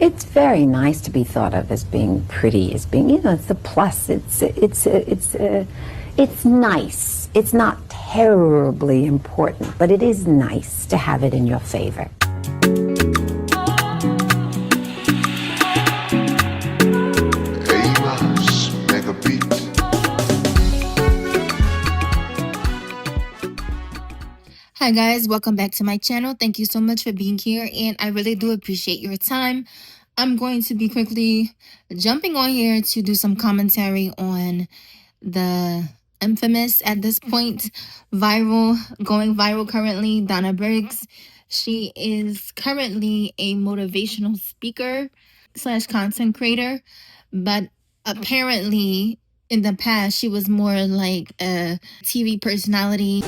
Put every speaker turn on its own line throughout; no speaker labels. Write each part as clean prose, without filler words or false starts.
It's very nice to be thought of as being pretty, as being, it's a plus. It's nice. It's not terribly important, but it is nice to have it in your favor.
Hi guys, welcome back to my channel. Thank you so much for being here, and I really do appreciate your time. I'm going to be quickly jumping on here to do some commentary on the infamous, at this point, going viral currently, Donna Briggs. She is currently a motivational speaker / content creator, but apparently in the past she was more like a TV personality.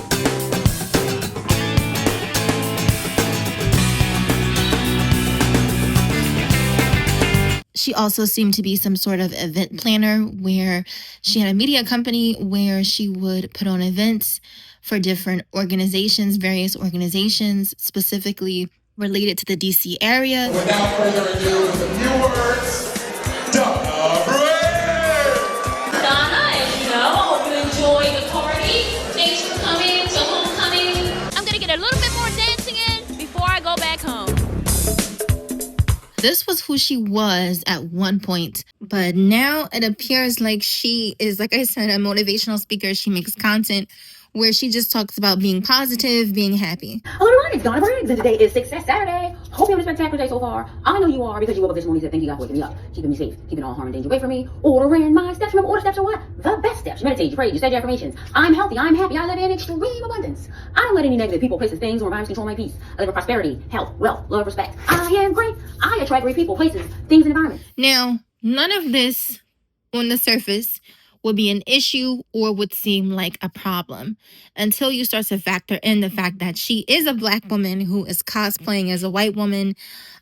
She also seemed to be some sort of event planner where she had a media company where she would put on events for different organizations, various organizations, specifically related to the DC area.
Without further ado, with a few words, Donna Briggs!
Donna, as you know, I hope you enjoy the party. Thanks for coming to homecoming. I'm gonna get a little bit more dancing in before I go back home.
This was who she was at one point, but now it appears like she is, like I said, a motivational speaker. She makes content where she just talks about being positive, being happy.
Hello everyone, it's Donna Briggs, and today is Success Saturday. Hope you're having a spectacular day so far. I know you are, because you woke up this morning and said, thank you God for waking me up, keeping me safe, keeping all harm and danger away from me, ordering my steps. Remember, order steps are what? The best steps. You meditate, you pray, you say your affirmations. I'm healthy, I'm happy, I live in extreme abundance. I don't let any negative people, places, things, or environments control my peace. I live in prosperity, health, wealth, love, respect. I am great. I attract great people, places, things, and environments.
Now, none of this on the surface would be an issue or would seem like a problem until you start to factor in the fact that she is a Black woman who is cosplaying as a white woman.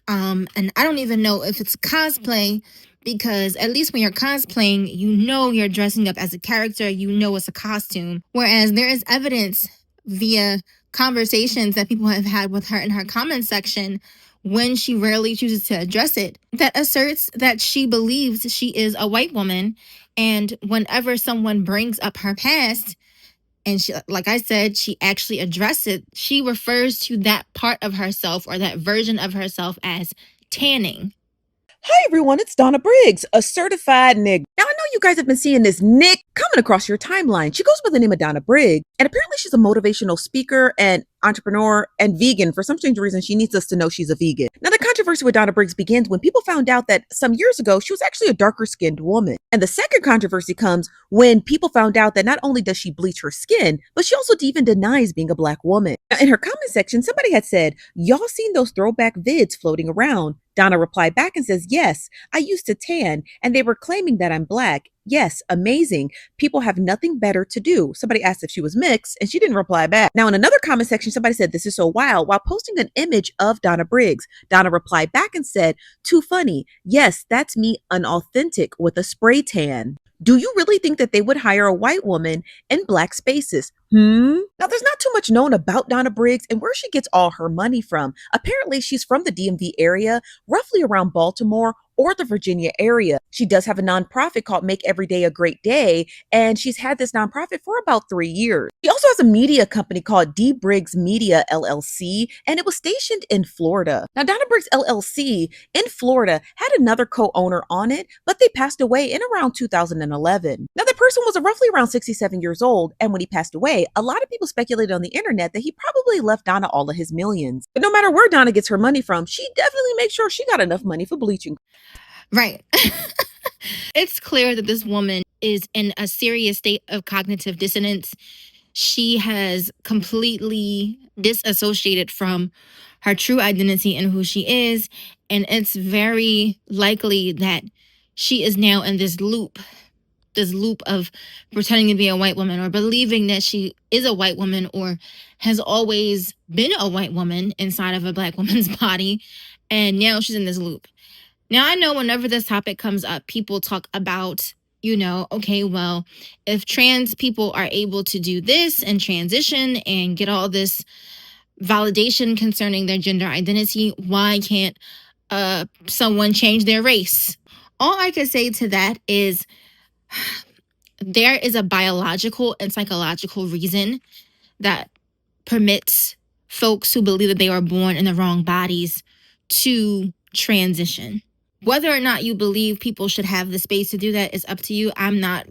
And I don't even know if it's cosplay, because at least when you're cosplaying, you know you're dressing up as a character, you know it's a costume. Whereas there is evidence via conversations that people have had with her in her comment section, when she rarely chooses to address it, that asserts that she believes she is a white woman. And whenever someone brings up her past, and she, like I said, she actually addresses it, she refers to that part of herself or that version of herself as tanning.
Hi everyone, it's Donna Briggs, a certified nigga. Now I know you guys have been seeing this Nick coming across your timeline. She goes by the name of Donna Briggs, and apparently she's a motivational speaker and entrepreneur and vegan. For some strange reason, she needs us to know she's a vegan. Now the controversy with Donna Briggs begins when people found out that some years ago she was actually a darker skinned woman. And the second controversy comes when people found out that not only does she bleach her skin, but she also even denies being a Black woman. Now in her comment section, somebody had said, y'all seen those throwback vids floating around? Donna replied back and says, yes, I used to tan and they were claiming that I'm Black. Yes, amazing. People have nothing better to do. Somebody asked if she was mixed and she didn't reply back. Now in another comment section, somebody said, this is so wild, while posting an image of Donna Briggs. Donna replied back and said, too funny. Yes, that's me, unauthentic with a spray tan. Do you really think that they would hire a white woman in Black spaces? Now, there's not too much known about Donna Briggs and where she gets all her money from. Apparently, she's from the DMV area, roughly around Baltimore or the Virginia area. She does have a nonprofit called Make Every Day a Great Day, and she's had this nonprofit for about 3 years. She also has a media company called D. Briggs Media LLC, and it was stationed in Florida. Now, Donna Briggs LLC in Florida had another co-owner on it, but they passed away in around 2011. Now, the person was roughly around 67 years old, and when he passed away, a lot of people speculated on the internet that he probably left Donna all of his millions. But no matter where Donna gets her money from, she definitely makes sure she got enough money for bleaching.
Right. It's clear that this woman is in a serious state of cognitive dissonance. She has completely disassociated from her true identity and who she is. And it's very likely that she is now in this loop of pretending to be a white woman or believing that she is a white woman or has always been a white woman inside of a Black woman's body. And now she's in this loop. Now, I know whenever this topic comes up, people talk about, okay, well, if trans people are able to do this and transition and get all this validation concerning their gender identity, why can't someone change their race. All I can say to that is there is a biological and psychological reason that permits folks who believe that they are born in the wrong bodies to transition. Whether or not you believe people should have the space to do that is up to you. I'm not,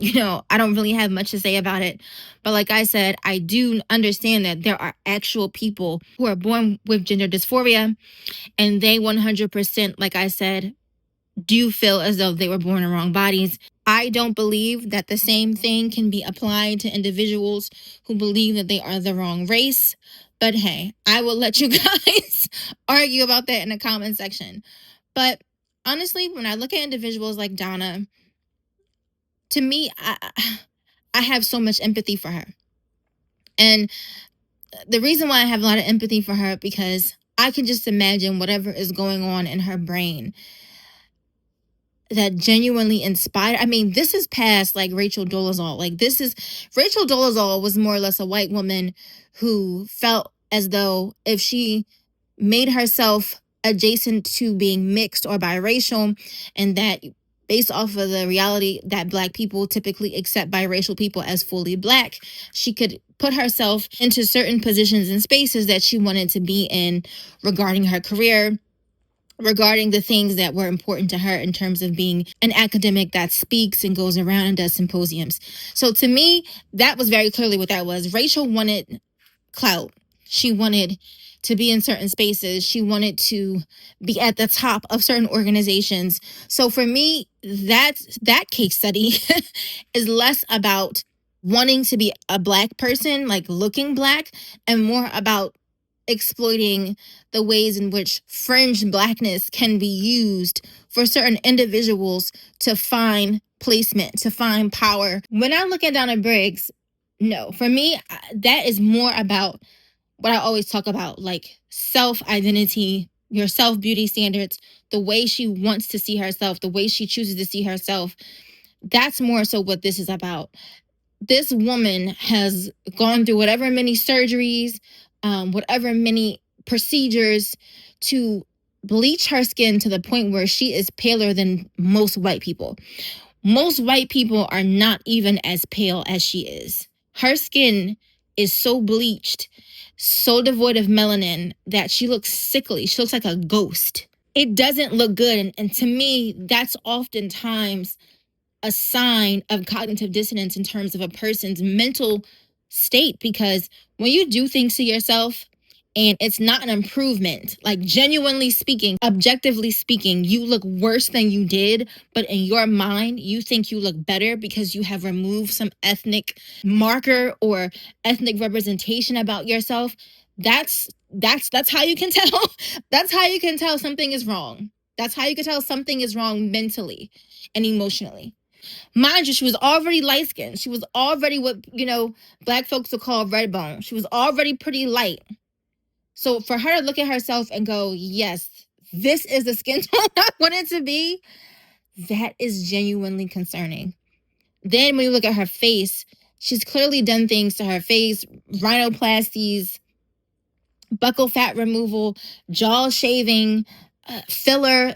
I don't really have much to say about it. But like I said, I do understand that there are actual people who are born with gender dysphoria, and they 100%, like I said, do feel as though they were born in wrong bodies. I don't believe that the same thing can be applied to individuals who believe that they are the wrong race. But hey, I will let you guys argue about that in the comment section. But honestly, when I look at individuals like Donna, to me, I have so much empathy for her. And the reason why I have a lot of empathy for her, because I can just imagine whatever is going on in her brain that genuinely inspired. I mean, this is past like Rachel Dolezal. Like Rachel Dolezal was more or less a white woman who felt as though if she made herself adjacent to being mixed or biracial, and that based off of the reality that Black people typically accept biracial people as fully Black, she could put herself into certain positions and spaces that she wanted to be in regarding her career, regarding the things that were important to her in terms of being an academic that speaks and goes around and does symposiums. So to me, that was very clearly what that was. Rachel wanted clout. She wanted to be in certain spaces. She wanted to be at the top of certain organizations. So for me, that case study is less about wanting to be a Black person, like looking Black, and more about exploiting the ways in which fringe Blackness can be used for certain individuals to find placement, to find power. When I look at Donna Briggs, no, for me, that is more about what I always talk about, like self-identity, your self-beauty standards, the way she wants to see herself, the way she chooses to see herself. That's more so what this is about. This woman has gone through whatever many surgeries, whatever many procedures to bleach her skin to the point where she is paler than most white people. Most white people are not even as pale as she is. Her skin is so bleached, so devoid of melanin that she looks sickly. She looks like a ghost. It doesn't look good. And to me, that's oftentimes a sign of cognitive dissonance in terms of a person's mental state, because when you do things to yourself and it's not an improvement, like genuinely speaking, objectively speaking, you look worse than you did, but in your mind, you think you look better because you have removed some ethnic marker or ethnic representation about yourself. That's how you can tell. That's how you can tell something is wrong. That's how you can tell something is wrong mentally and emotionally. Mind you, she was already light-skinned. She was already what, Black folks would call red bone. She was already pretty light. So for her to look at herself and go, yes, this is the skin tone I want it to be, that is genuinely concerning. Then when you look at her face, she's clearly done things to her face, rhinoplasties, buccal fat removal, jaw shaving, filler,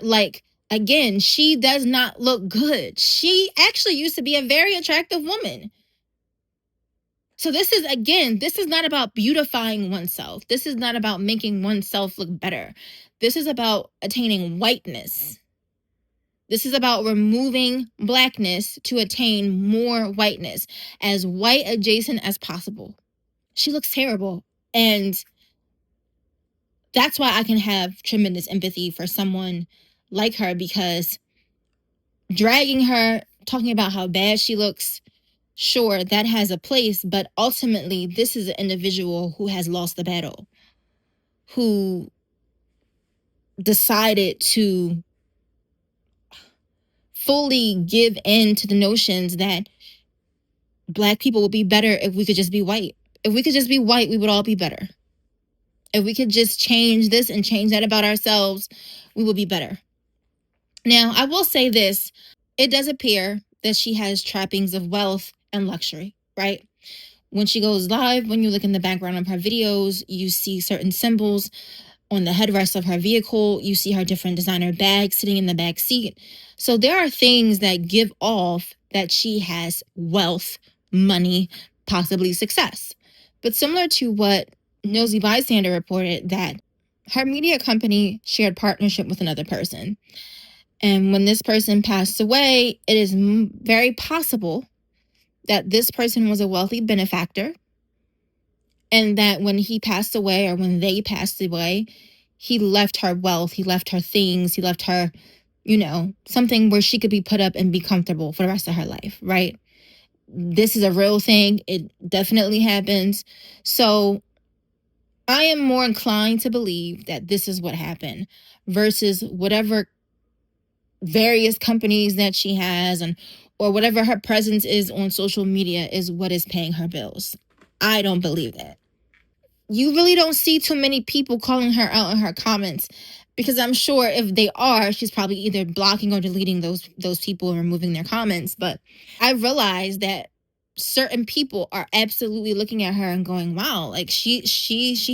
again, she does not look good. She actually used to be a very attractive woman. So this is not about beautifying oneself. This is not about making oneself look better. This is about attaining whiteness. This is about removing Blackness to attain more whiteness, as white adjacent as possible. She looks terrible. And that's why I can have tremendous empathy for someone like her, because dragging her, talking about how bad she looks, sure, that has a place, but ultimately, this is an individual who has lost the battle, who decided to fully give in to the notions that Black people would be better if we could just be white. If we could just be white, we would all be better. If we could just change this and change that about ourselves, we would be better. Now, I will say this. It does appear that she has trappings of wealth and luxury, right? When she goes live, when you look in the background of her videos, you see certain symbols on the headrest of her vehicle. You see her different designer bags sitting in the back seat. So there are things that give off that she has wealth, money, possibly success. But similar to what Nosy Bystander reported, that her media company shared partnership with another person. And when this person passed away, it is very possible that this person was a wealthy benefactor, and that when he passed away, or when they passed away, he left her wealth, he left her things, he left her, something where she could be put up and be comfortable for the rest of her life, right? This is a real thing. It definitely happens. So I am more inclined to believe that this is what happened versus whatever various companies that she has, or whatever her presence is on social media is what is paying her bills. I don't believe that. You really don't see too many people calling her out in her comments, because I'm sure if they are, she's probably either blocking or deleting those people and removing their comments. But I realized that certain people are absolutely looking at her and going, wow, like she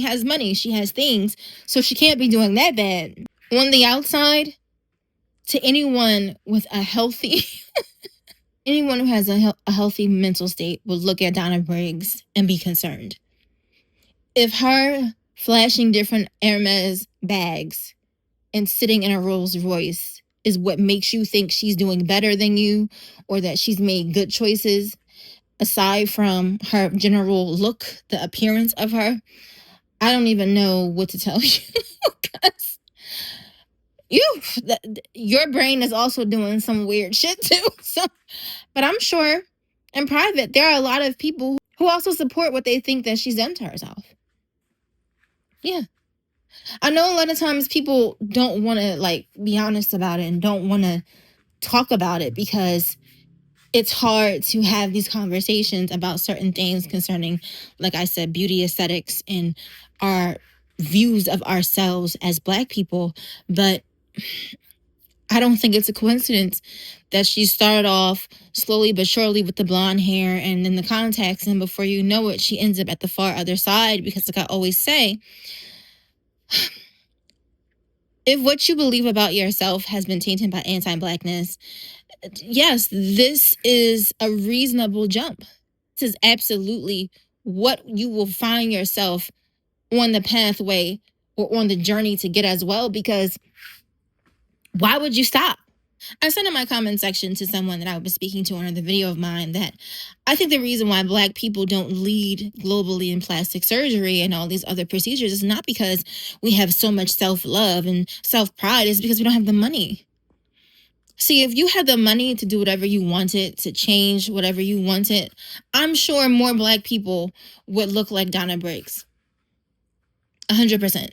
has money, she has things, so she can't be doing that bad. On the outside, to anyone with a healthy anyone who has a healthy mental state will look at Donna Briggs and be concerned. If her flashing different Hermes bags and sitting in a Rolls Royce is what makes you think she's doing better than you, or that she's made good choices, aside from her general look, the appearance of her, I don't even know what to tell you. Because your brain is also doing some weird shit too. So, but I'm sure in private, there are a lot of people who also support what they think that she's done to herself. Yeah. I know a lot of times people don't want to be honest about it and don't want to talk about it, because it's hard to have these conversations about certain things concerning, like I said, beauty aesthetics and our views of ourselves as Black people. But I don't think it's a coincidence that she started off slowly but surely with the blonde hair and then the contacts, and before you know it, she ends up at the far other side. Because like I always say, if what you believe about yourself has been tainted by anti-Blackness, yes, this is a reasonable jump. This is absolutely what you will find yourself on the pathway or on the journey to get as well, because why would you stop? I sent in my comment section to someone that I was speaking to on another video of mine that I think the reason why Black people don't lead globally in plastic surgery and all these other procedures is not because we have so much self-love and self-pride, it's because we don't have the money. See, if you had the money to do whatever you wanted, to change whatever you wanted, I'm sure more Black people would look like Donna Briggs. 100%.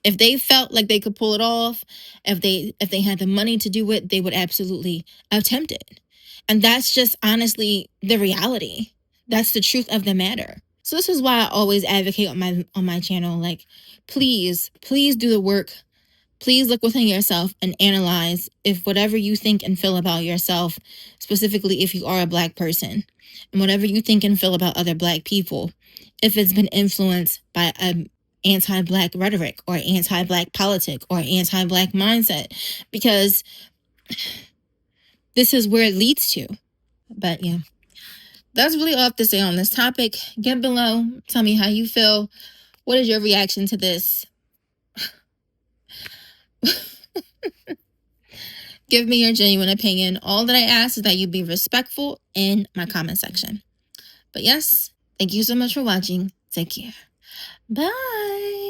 If they felt like they could pull it off, if they had the money to do it, they would absolutely attempt it. And that's just honestly the reality. That's the truth of the matter. So this is why I always advocate on my channel, like, please do the work. Please look within yourself and analyze if whatever you think and feel about yourself, specifically if you are a Black person, and whatever you think and feel about other Black people, if it's been influenced by a anti-Black rhetoric or anti-Black politic or anti-Black mindset, because this is where it leads to. But yeah, that's really all I have to say on this topic. Get below, tell me how you feel. What is your reaction to this? Give me your genuine opinion. All that I ask is that you be respectful in my comment section. But yes, thank you so much for watching. Take care. Bye.